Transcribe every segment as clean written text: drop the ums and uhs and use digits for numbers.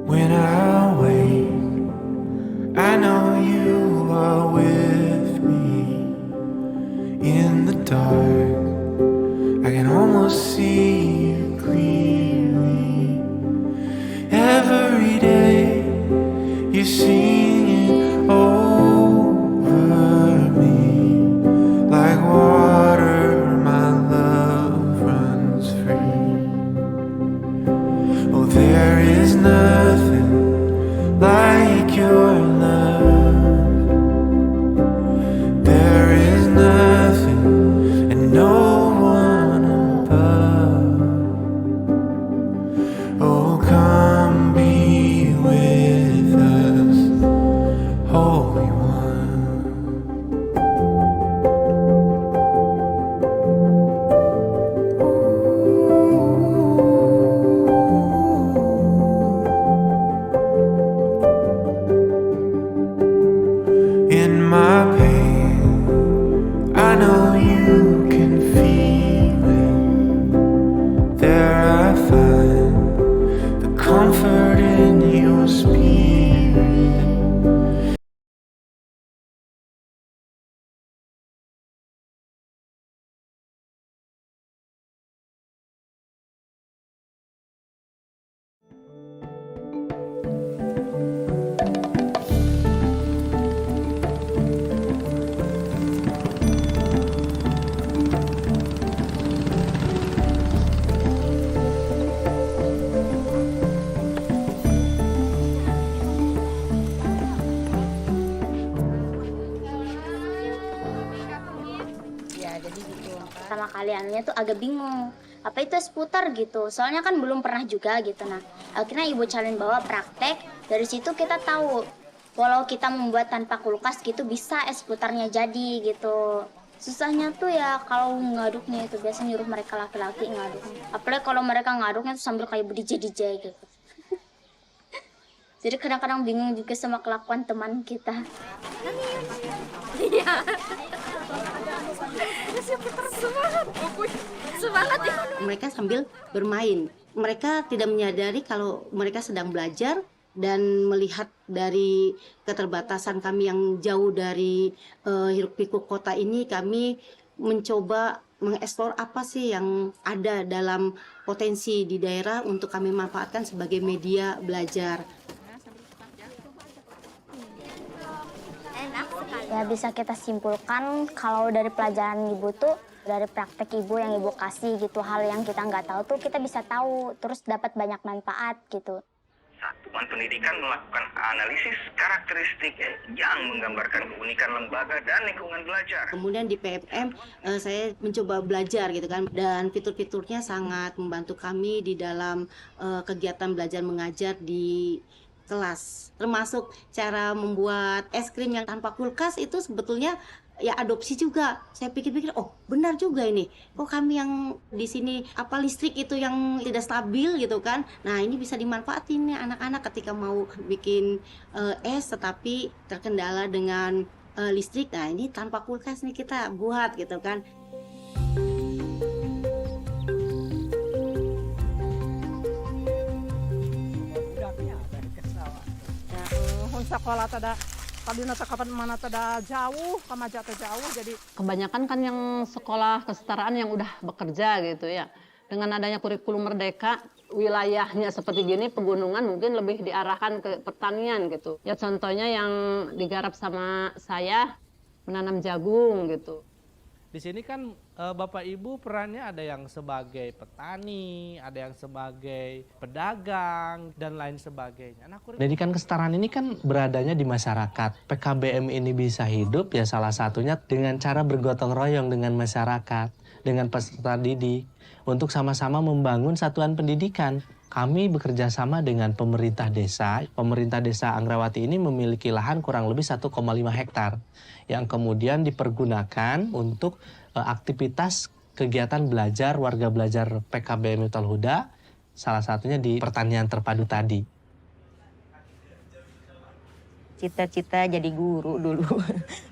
When I wake, I know you are with me. In the dark, I can almost see you clearly. Every day, you're singing over me. Like water, my love runs free. Oh, there is nothing like your love. There is nothing and no one above. Oh, come be with us, Holy One. In my pain, I know you can feel it. There I find the comfort in your spirit. Ya jadi gitu. Pertama kali anunya tuh agak bingung. Apa itu es putar gitu? Soalnya kan belum pernah juga gitu. Nah, akhirnya ibu Calin bawa praktek. Dari situ kita tahu walau kita membuat tanpa kulkas gitu bisa es putarnya jadi gitu. Susahnya tuh ya kalau ngaduknya itu biasanya nyuruh mereka laki-laki ngaduk. Apalagi kalau mereka ngaduknya tuh sambil kayak DJ gitu. Jadi kadang-kadang bingung juga sama kelakuan teman kita. Mereka sambil bermain. Mereka tidak menyadari kalau mereka sedang belajar dan melihat dari keterbatasan kami yang jauh dari hiruk-pikuk kota ini, kami mencoba mengeksplor apa sih yang ada dalam potensi di daerah untuk kami manfaatkan sebagai media belajar. Ya bisa kita simpulkan kalau dari pelajaran ibu tuh, dari praktek ibu yang ibu kasih gitu, hal yang kita nggak tahu tuh kita bisa tahu, terus dapat banyak manfaat gitu. Satuan pendidikan melakukan analisis karakteristik yang menggambarkan keunikan lembaga dan lingkungan belajar. Kemudian di PMM saya mencoba belajar gitu kan, dan fitur-fiturnya sangat membantu kami di dalam kegiatan belajar mengajar di kelas. Termasuk cara membuat es krim yang tanpa kulkas itu sebetulnya ya adopsi juga. Saya pikir-pikir, oh benar juga ini. Kok kami yang di sini apa listrik itu yang tidak stabil gitu kan. Nah, ini bisa dimanfaatin nih anak-anak ketika mau bikin es tetapi terkendala dengan listrik. Nah, ini tanpa kulkas nih kita buat gitu kan. Sekolah tada tadi nata kapan mana tada jauh kamaja jauh, jadi kebanyakan kan yang sekolah kesetaraan yang udah bekerja gitu ya. Dengan adanya kurikulum merdeka, wilayahnya seperti gini, pegunungan mungkin lebih diarahkan ke pertanian gitu. Ya contohnya yang digarap sama saya, menanam jagung gitu. Di sini kan Bapak Ibu perannya ada yang sebagai petani, ada yang sebagai pedagang, dan lain sebagainya. Nah, pendidikan kesetaraan ini kan beradanya di masyarakat. PKBM ini bisa hidup ya salah satunya dengan cara bergotong royong dengan masyarakat, dengan peserta didik, untuk sama-sama membangun satuan pendidikan. Kami bekerja sama dengan pemerintah desa. Pemerintah desa Anggrawati ini memiliki lahan kurang lebih 1,5 hektar yang kemudian dipergunakan untuk aktivitas kegiatan belajar, warga belajar PKBM Miftal Huda, salah satunya di pertanian terpadu tadi. Cita-cita jadi guru dulu.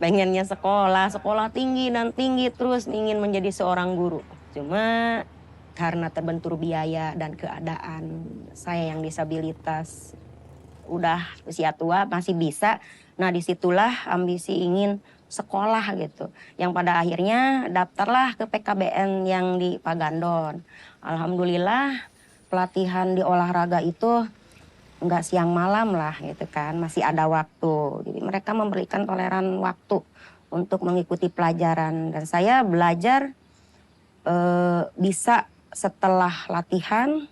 Pengennya sekolah tinggi dan tinggi terus ingin menjadi seorang guru. Cuma karena terbentur biaya dan keadaan saya yang disabilitas, udah usia tua masih bisa. Nah disitulah ambisi ingin sekolah gitu. Yang pada akhirnya daftarlah ke PKBN yang di Pagandon. Alhamdulillah pelatihan di olahraga itu nggak siang malam lah gitu kan, masih ada waktu. Jadi mereka memberikan toleran waktu untuk mengikuti pelajaran. Dan saya belajar bisa setelah latihan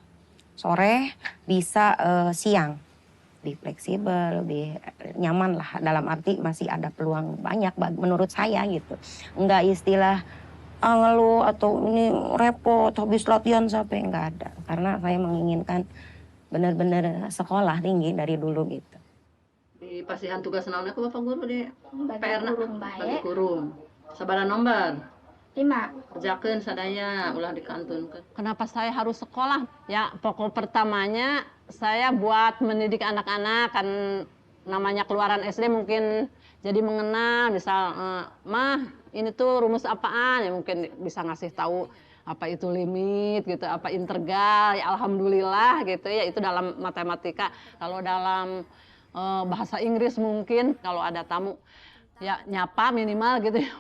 sore, bisa siang. Lebih fleksibel, lebih nyaman lah. Dalam arti masih ada peluang banyak menurut saya gitu. Enggak istilah ngeluh atau ini repot habis latihan sampai, enggak ada. Karena saya menginginkan benar-benar sekolah tinggi dari dulu gitu. Di pasihan tugas naon aku Bapak Guru di PR kurung bae. bagi kurung. Sabaraha nomor? 5. Kerjakeun sadaya ulah dikantunkeun. Kenapa saya harus sekolah? Ya pokok pertamanya saya buat mendidik anak-anak, kan namanya keluaran SD mungkin jadi mengenal, misal mah ini tuh rumus apaan, ya mungkin bisa ngasih tahu apa itu limit gitu, apa integral, ya alhamdulillah gitu ya, itu dalam matematika. Kalau dalam bahasa Inggris mungkin kalau ada tamu ya nyapa minimal gitu ya.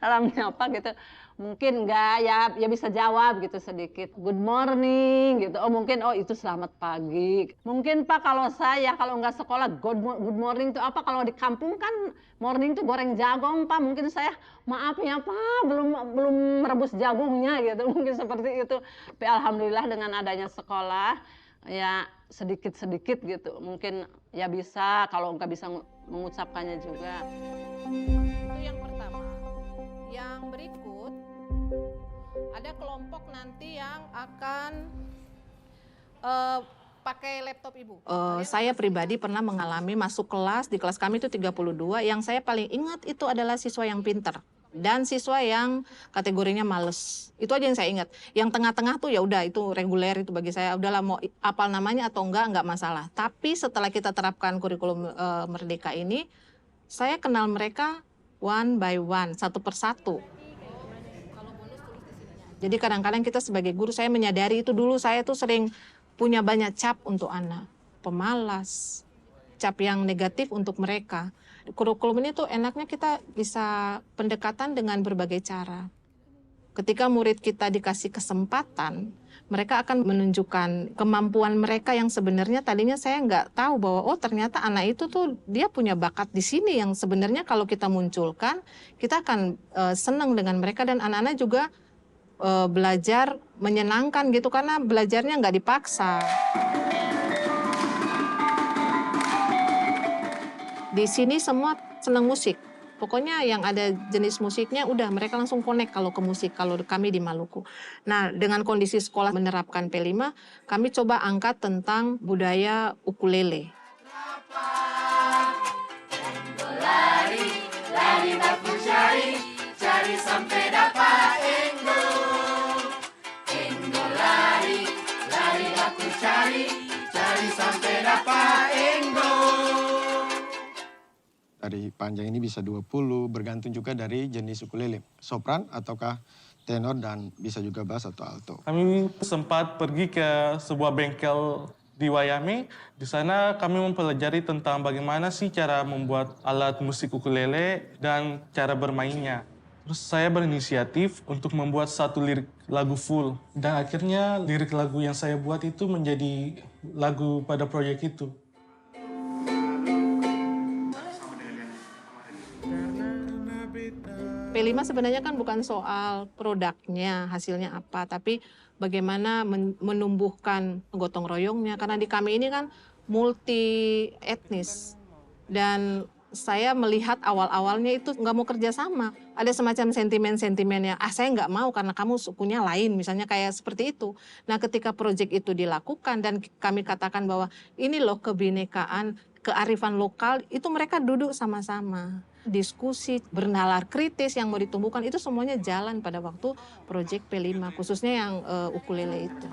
Dalam nyapa gitu mungkin enggak ya bisa jawab gitu sedikit good morning gitu, mungkin itu selamat pagi. Mungkin Pak kalau saya kalau enggak sekolah good morning itu apa, kalau di kampung kan morning itu goreng jagung Pak, mungkin saya maaf ya Pak belum merebus jagungnya gitu, mungkin seperti itu. Tapi alhamdulillah dengan adanya sekolah ya sedikit-sedikit gitu mungkin ya bisa, kalau enggak bisa mengucapkannya juga. Itu yang pertama. Yang berikut ada kelompok nanti yang akan pakai laptop Ibu. Saya pribadi pernah mengalami masuk kelas, di kelas kami itu 32, yang saya paling ingat itu adalah siswa yang pintar dan siswa yang kategorinya males. Itu aja yang saya ingat. Yang tengah-tengah tuh ya udah itu reguler, itu bagi saya udahlah mau apal namanya atau enggak masalah. Tapi setelah kita terapkan kurikulum Merdeka ini, saya kenal mereka one by one, satu persatu. Jadi kadang-kadang kita sebagai guru, saya menyadari itu dulu saya tuh sering punya banyak cap untuk anak. Pemalas, cap yang negatif untuk mereka. Kurikulum ini tuh enaknya kita bisa pendekatan dengan berbagai cara. Ketika murid kita dikasih kesempatan, mereka akan menunjukkan kemampuan mereka yang sebenarnya tadinya saya nggak tahu bahwa ternyata anak itu tuh dia punya bakat di sini yang sebenarnya kalau kita munculkan kita akan senang dengan mereka, dan anak-anak juga belajar menyenangkan gitu karena belajarnya nggak dipaksa. Di sini semua senang musik. Pokoknya yang ada jenis musiknya udah mereka langsung connect kalau ke musik, kalau kami di Maluku. Nah dengan kondisi sekolah menerapkan P5, kami coba angkat tentang budaya ukulele. Lari baku cari sampai dapat Enggo. Enggo lari baku cari sampai dapat Enggo. Dari panjang ini bisa 20, bergantung juga dari jenis ukulele. Sopran ataukah tenor, dan bisa juga bass atau alto. Kami sempat pergi ke sebuah bengkel di Wayame. Di sana kami mempelajari tentang bagaimana sih cara membuat alat musik ukulele dan cara bermainnya. Terus saya berinisiatif untuk membuat satu lirik lagu full. Dan akhirnya lirik lagu yang saya buat itu menjadi lagu pada proyek itu. P5 sebenarnya kan bukan soal produknya, hasilnya apa, tapi bagaimana menumbuhkan gotong royongnya. Karena di kami ini kan multi etnis dan saya melihat awal-awalnya itu nggak mau kerja sama. Ada semacam sentimen-sentimen yang, saya nggak mau karena kamu sukunya lain, misalnya kayak seperti itu. Nah ketika proyek itu dilakukan dan kami katakan bahwa ini loh kebinekaan, kearifan lokal, itu mereka duduk sama-sama. Diskusi, bernalar kritis yang mau ditumbuhkan, itu semuanya jalan pada waktu proyek P5, khususnya yang ukulele itu.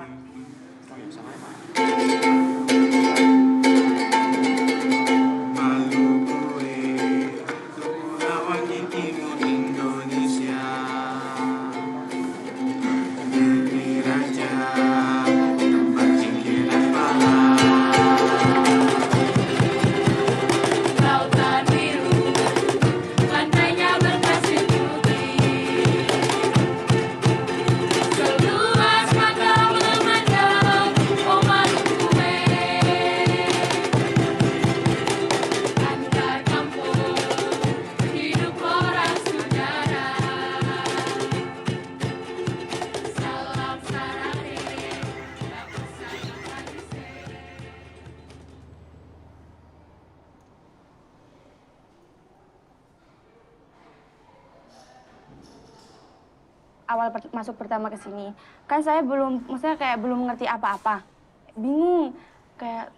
Awal masuk pertama ke sini, kan saya maksudnya kayak belum ngerti apa-apa, bingung, kayak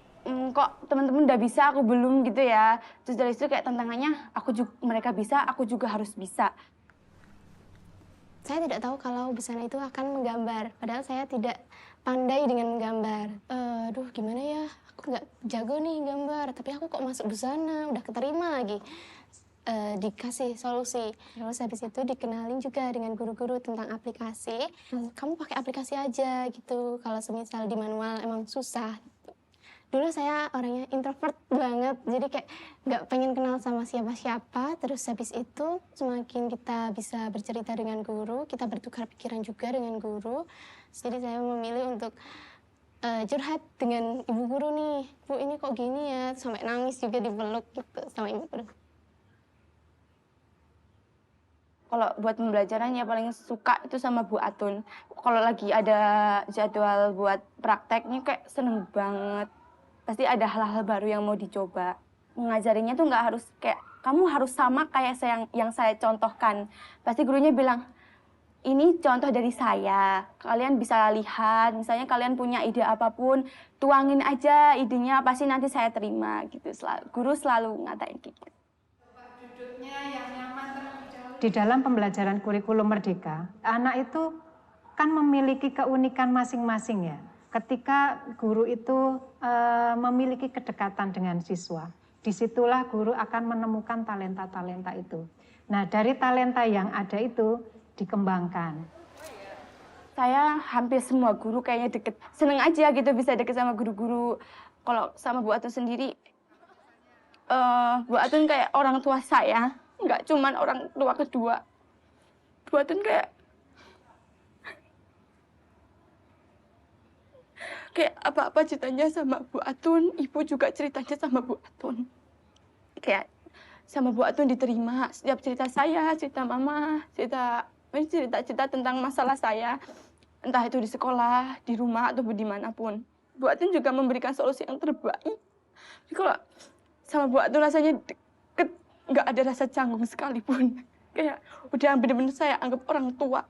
kok teman-teman udah bisa, aku belum gitu ya. Terus dari situ kayak tantangannya, mereka bisa, aku juga harus bisa. Saya tidak tahu kalau busana itu akan menggambar, padahal saya tidak pandai dengan menggambar. Aduh gimana ya, aku nggak jago nih gambar, tapi aku kok masuk busana, udah keterima lagi. Dikasih solusi. Terus habis itu dikenalin juga dengan guru-guru tentang aplikasi. Kamu pakai aplikasi aja gitu. Kalau semisal di manual emang susah. Dulu saya orangnya introvert banget, jadi kayak nggak pengen kenal sama siapa-siapa. Terus habis itu semakin kita bisa bercerita dengan guru, kita bertukar pikiran juga dengan guru. Jadi saya memilih untuk curhat dengan ibu guru nih. Bu ini kok gini ya, sampai nangis juga dipeluk gitu sama ibu guru. Kalau buat pembelajaran ya paling suka itu sama Bu Atun. Kalau lagi ada jadwal buat prakteknya kayak seneng banget. Pasti ada hal-hal baru yang mau dicoba. Mengajarinya tuh nggak harus kayak, kamu harus sama kayak yang saya contohkan. Pasti gurunya bilang, ini contoh dari saya. Kalian bisa lihat, misalnya kalian punya ide apapun, tuangin aja idenya, pasti nanti saya terima. Gitu. Guru selalu ngatain gitu. Duduknya yang nyaman terlebih dahulu. Di dalam pembelajaran kurikulum Merdeka, anak itu kan memiliki keunikan masing-masing ya. Ketika guru itu memiliki kedekatan dengan siswa, disitulah guru akan menemukan talenta-talenta itu. Nah, dari talenta yang ada itu dikembangkan. Saya hampir semua guru kayaknya deket. Seneng aja gitu bisa deket sama guru-guru. Kalau sama Bu Atun sendiri, Bu Atun kayak orang tua saya. Nggak cuman orang tua kedua. Bu Atun kayak apa-apa ceritanya sama Bu Atun, ibu juga ceritanya sama Bu Atun. Kayak sama Bu Atun diterima setiap cerita saya, cerita mama, cerita-cerita tentang masalah saya. Entah itu di sekolah, di rumah, atau dimanapun. Bu Atun juga memberikan solusi yang terbaik. Jadi kalau sama Bu Atun rasanya deket, nggak ada rasa canggung sekalipun. Kayak udah bener-bener saya anggap orang tua.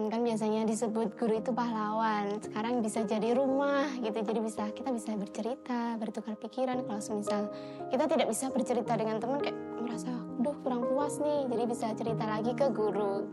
Kan biasanya disebut guru itu pahlawan. Sekarang bisa jadi rumah gitu. Jadi kita bisa bercerita, bertukar pikiran. Kalau semisal kita tidak bisa bercerita dengan teman kayak merasa, duh kurang puas nih. Jadi bisa cerita lagi ke guru.